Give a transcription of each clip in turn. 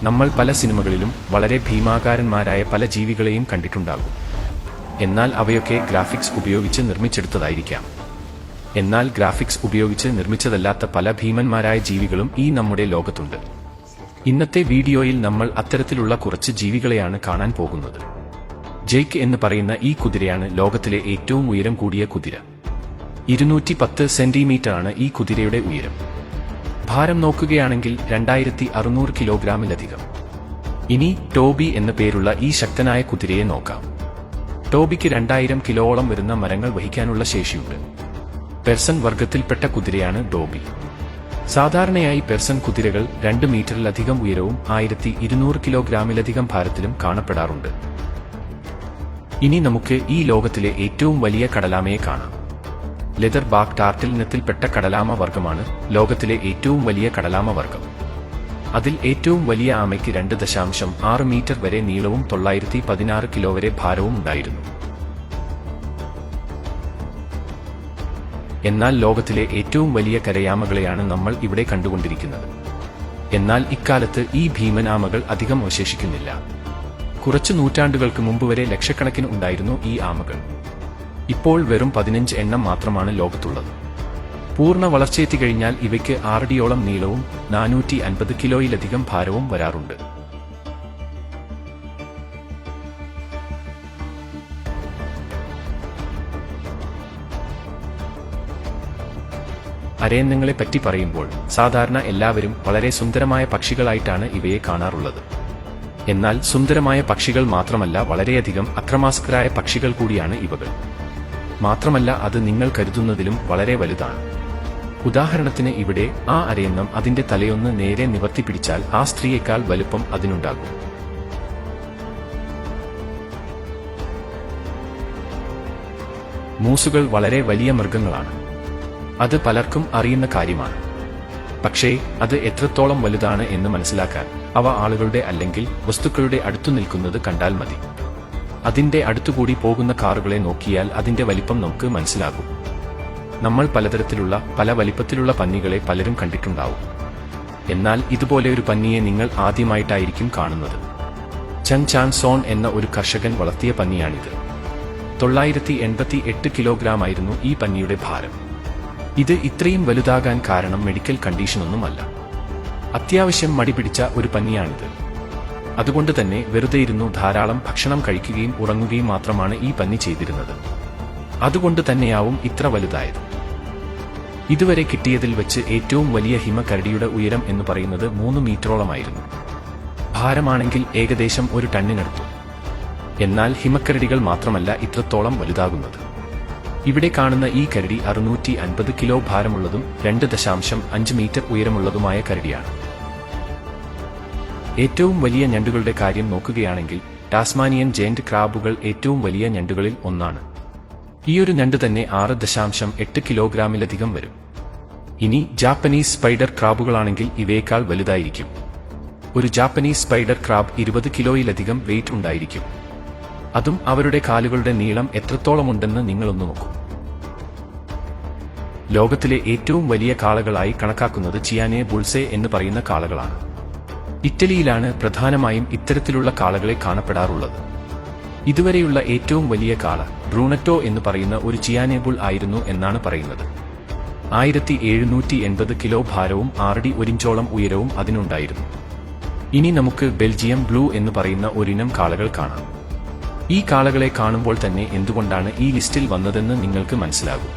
നമ്മൾ പല സിനിമകളിലും വളരെ ഭീമാകാരന്മാരായ പല ജീവികളെയും കണ്ടിട്ടുണ്ടാകും. എന്നാൽ അവയൊക്കെ ഗ്രാഫിക്സ് ഉപയോഗിച്ച് നിർമ്മിച്ചെടുത്തതായിരിക്കാം. എന്നാൽ ഗ്രാഫിക്സ് ഉപയോഗിച്ച് നിർമ്മിച്ചതല്ലാത്ത പല ഭീമന്മാരായ ജീവികളും ഈ നമ്മുടെ ലോകത്തുണ്ട്. ഇന്നത്തെ വീഡിയോയിൽ നമ്മൾ അത്തരത്തിലുള്ള കുറച്ച് ജീവികളെയാണ് കാണാൻ പോകുന്നത്. ജെയ്ക്ക് എന്ന് പറയുന്ന ഈ കുതിരയാണ് ലോകത്തിലെ ഏറ്റവും ഉയരം കൂടിയ കുതിര. 210 സെന്റിമീറ്ററാണ് ഈ കുതിരയുടെ ഉയരം. ഭാരം നോക്കുകയാണെങ്കിൽ 2600 കിലോഗ്രാമിലധികം. ഇനി ടോബി എന്ന പേരുള്ള ഈ ശക്തനായ കുതിരയെ നോക്കാം. ടോബിക്ക് 2000 കിലോയോളം വരുന്ന മരങ്ങൾ വഹിക്കാനുള്ള ശേഷിയുണ്ട്. പെർസൺ വർഗത്തിൽപ്പെട്ട കുതിരയാണ് ടോബി. സാധാരണയായി പെർസൺ കുതിരകൾ 2 മീറ്ററിലധികം ഉയരവും 1200 കിലോഗ്രാമിലധികം ഭാരത്തിലും കാണപ്പെടാറുണ്ട്. ഇനി നമുക്ക് ഈ ലോകത്തിലെ ഏറ്റവും വലിയ കടലാമയെ കാണാം. ലെതർ ബാക്ക് ടാർട്ടിൽ ഇനത്തിൽപ്പെട്ട കടലാമ വർഗമാണ് ലോകത്തിലെ ഏറ്റവും വലിയ കടലാമ വർഗം. അതിൽ ഏറ്റവും വലിയ ആമയ്ക്ക് 2.6 മീറ്റർ വരെ നീളവും 916 കിലോ വരെ ഭാരവും ഉണ്ടായിരുന്നു. എന്നാൽ ലോകത്തിലെ ഏറ്റവും വലിയ കരയാമകളെയാണ് നമ്മൾ ഇവിടെ കണ്ടുകൊണ്ടിരിക്കുന്നത്. എന്നാൽ ഇക്കാലത്ത് ഈ ഭീമൻ ആമകൾ അധികം അവശേഷിക്കുന്നില്ല. കുറച്ചു നൂറ്റാണ്ടുകൾക്ക് മുമ്പ് വരെ ലക്ഷക്കണക്കിന് ഉണ്ടായിരുന്നു ഈ ആമകൾ. ഇപ്പോൾ വെറും 15 എണ്ണം മാത്രമാണ് ലോകത്തുള്ളത്. പൂർണ്ണ വളർച്ചയെത്തിക്കഴിഞ്ഞാൽ ഇവയ്ക്ക് 6 അടിയോളം നീളവും 450 കിലോയിലധികം ഭാരവും വരാറുണ്ട്. അരയന്നങ്ങളെ പറ്റി പറയുമ്പോൾ സാധാരണ എല്ലാവരും വളരെ സുന്ദരമായ പക്ഷികളായിട്ടാണ് ഇവയെ കാണാറുള്ളത്. എന്നാൽ സുന്ദരമായ പക്ഷികൾ മാത്രമല്ല, വളരെയധികം അക്രമാസക്തരായ പക്ഷികൾ കൂടിയാണ് ഇവകൾ. മാത്രമല്ല, അത് നിങ്ങൾ കരുതുന്നതിലും വളരെ വലുതാണ്. ഉദാഹരണത്തിന് ഇവിടെ ആ അരയന്നം അതിന്റെ തലയൊന്ന് നേരെ നിവർത്തി പിടിച്ചാൽ ആ സ്ത്രീയേക്കാൾ വലുപ്പം അതിനുണ്ടാകും. മൂസുകൾ വളരെ വലിയ മൃഗങ്ങളാണ്. അത് പലർക്കും അറിയുന്ന കാര്യമാണ്. പക്ഷേ അത് എത്രത്തോളം വലുതാണ് എന്ന് മനസ്സിലാക്കാൻ അവ ആളുകളുടെ അല്ലെങ്കിൽ വസ്തുക്കളുടെ അടുത്തു നിൽക്കുന്നത് കണ്ടാൽ മതി. അതിന്റെ അടുത്തുകൂടി പോകുന്ന കാറുകളെ നോക്കിയാൽ അതിന്റെ വലിപ്പം നമുക്ക് മനസ്സിലാകും. നമ്മൾ പലതരത്തിലുള്ള പല വലിപ്പത്തിലുള്ള പന്നികളെ പലരും കണ്ടിട്ടുണ്ടാവും. എന്നാൽ ഇതുപോലെ ഒരു പന്നിയെ നിങ്ങൾ ആദ്യമായിട്ടായിരിക്കും കാണുന്നത്. ചങ് ചാൻ സോൺ എന്ന ഒരു കർഷകൻ വളർത്തിയ പന്നിയാണിത്. 988 കിലോഗ്രാമായിരുന്നു ഈ പന്നിയുടെ ഭാരം. ഇത് ഇത്രയും വലുതാകാൻ കാരണം മെഡിക്കൽ കണ്ടീഷനൊന്നുമല്ല. അത്യാവശ്യം മടി പിടിച്ച ഒരു പന്നിയാണിത്. അതുകൊണ്ട് തന്നെ വെറുതെ ഇരുന്നു ധാരാളം ഭക്ഷണം കഴിക്കുകയും ഉറങ്ങുകയും മാത്രമാണ് ഈ പന്നി ചെയ്തിരുന്നത്. അതുകൊണ്ട് തന്നെയാവും ഇത്ര വലുതായത്. ഇതുവരെ കിട്ടിയതിൽ വെച്ച് ഏറ്റവും വലിയ ഹിമക്കരടിയുടെ ഉയരം എന്ന് പറയുന്നത് 3 മീറ്ററോളമായിരുന്നു. ഭാരമാണെങ്കിൽ ഏകദേശം 1 ടണ്ണിനടുത്തു. എന്നാൽ ഹിമക്കരടികൾ മാത്രമല്ല ഇത്രത്തോളം വലുതാകുന്നത്. ഇവിടെ കാണുന്ന ഈ കരടി 650 കിലോ ഭാരമുള്ളതും 2.5 മീറ്റർ ഉയരമുള്ളതുമായ കരടിയാണ്. ഏറ്റവും വലിയ ഞണ്ടുകളുടെ കാര്യം നോക്കുകയാണെങ്കിൽ ടാസ്മാനിയൻ ജയന്റ് ക്രാബുകൾ ഏറ്റവും വലിയ ഞണ്ടുകളിൽ ഒന്നാണ്. ഈയൊരു ഞണ്ട് തന്നെ 6.8 കിലോഗ്രാമിലധികം വരും. ഇനി ജാപ്പനീസ് സ്പൈഡർ ക്രാബുകളാണെങ്കിൽ ഇവയേക്കാൾ വലുതായിരിക്കും. ഒരു ജാപ്പനീസ് സ്പൈഡർ ക്രാബ് 20 കിലോയിലധികം വെയിറ്റ് ഉണ്ടായിരിക്കും. അതും അവരുടെ കാലുകളുടെ നീളം എത്രത്തോളം ഉണ്ടെന്ന് നിങ്ങളൊന്ന് നോക്കൂ. ലോകത്തിലെ ഏറ്റവും വലിയ കാളകളായി കണക്കാക്കുന്നത് ചിയാനെ ബുൾസെ എന്ന് പറയുന്ന കാളകളാണ്. ഇറ്റലിയിലാണ് പ്രധാനമായും ഇത്തരത്തിലുള്ള കാളകളെ കാണപ്പെടാറുള്ളത്. ഇതുവരെയുള്ള ഏറ്റവും വലിയ കാള ബ്രൂണറ്റോ എന്ന് പറയുന്ന ഒരു ചിയാനെ ബുൾ ആയിരുന്നു എന്നാണ് പറയുന്നത്. 1780 കിലോ ഭാരവും 6 അടി 1 ഇഞ്ചോളം ഉയരവും അതിനുണ്ടായിരുന്നു. ഇനി നമുക്ക് ബെൽജിയം ബ്ലൂ എന്ന് പറയുന്ന ഒരിനം കാളകൾ കാണാം. ഈ കാളകളെ കാണുമ്പോൾ തന്നെ എന്തുകൊണ്ടാണ് ഈ ലിസ്റ്റിൽ വന്നതെന്ന് നിങ്ങൾക്ക് മനസ്സിലാകും.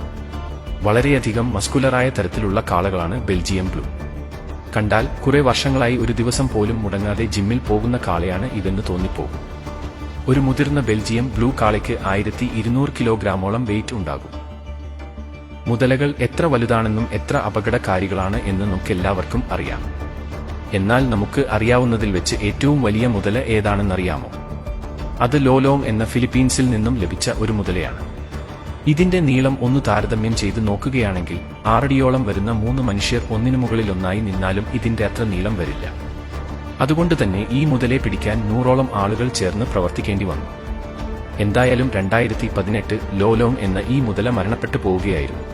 വളരെയധികം മസ്കുലറായ തരത്തിലുള്ള കാളകളാണ് ബെൽജിയം ബ്ലൂ. കണ്ടാൽ കുറെ വർഷങ്ങളായി ഒരു ദിവസം പോലും മുടങ്ങാതെ ജിമ്മിൽ പോകുന്ന കാളയാണ് ഇതെന്ന് തോന്നിപ്പോകും. ഒരു മുതിർന്ന ബെൽജിയം ബ്ലൂ കാളയ്ക്ക് 1200 കിലോഗ്രാമോളം വെയിറ്റ് ഉണ്ടാകും. മുതലകൾ എത്ര വലുതാണെന്നും എത്ര അപകടകാരികളാണ് എന്ന് നമുക്കെല്ലാവർക്കും അറിയാം. എന്നാൽ നമുക്ക് അറിയാവുന്നതിൽ വെച്ച് ഏറ്റവും വലിയ മുതല ഏതാണെന്നറിയാമോ? അത് ലോലോങ് എന്ന ഫിലിപ്പീൻസിൽ നിന്നും ലഭിച്ച ഒരു മുതലയാണ്. ഇതിന്റെ നീളം ഒന്ന് താരതമ്യം ചെയ്ത് നോക്കുകയാണെങ്കിൽ 6 അടിയോളം വരുന്ന 3 മനുഷ്യർ ഒന്നിനു മുകളിലൊന്നായി നിന്നാലും ഇതിന്റെ അത്ര നീളം വരില്ല. അതുകൊണ്ട് തന്നെ ഈ മുതലയെ പിടിക്കാൻ 100ഓളം ആളുകൾ ചേർന്ന് പ്രവർത്തിക്കേണ്ടി വന്നു. എന്തായാലും 2018 ലോലോങ് എന്ന ഈ മുതല മരണപ്പെട്ടു പോവുകയായിരുന്നു.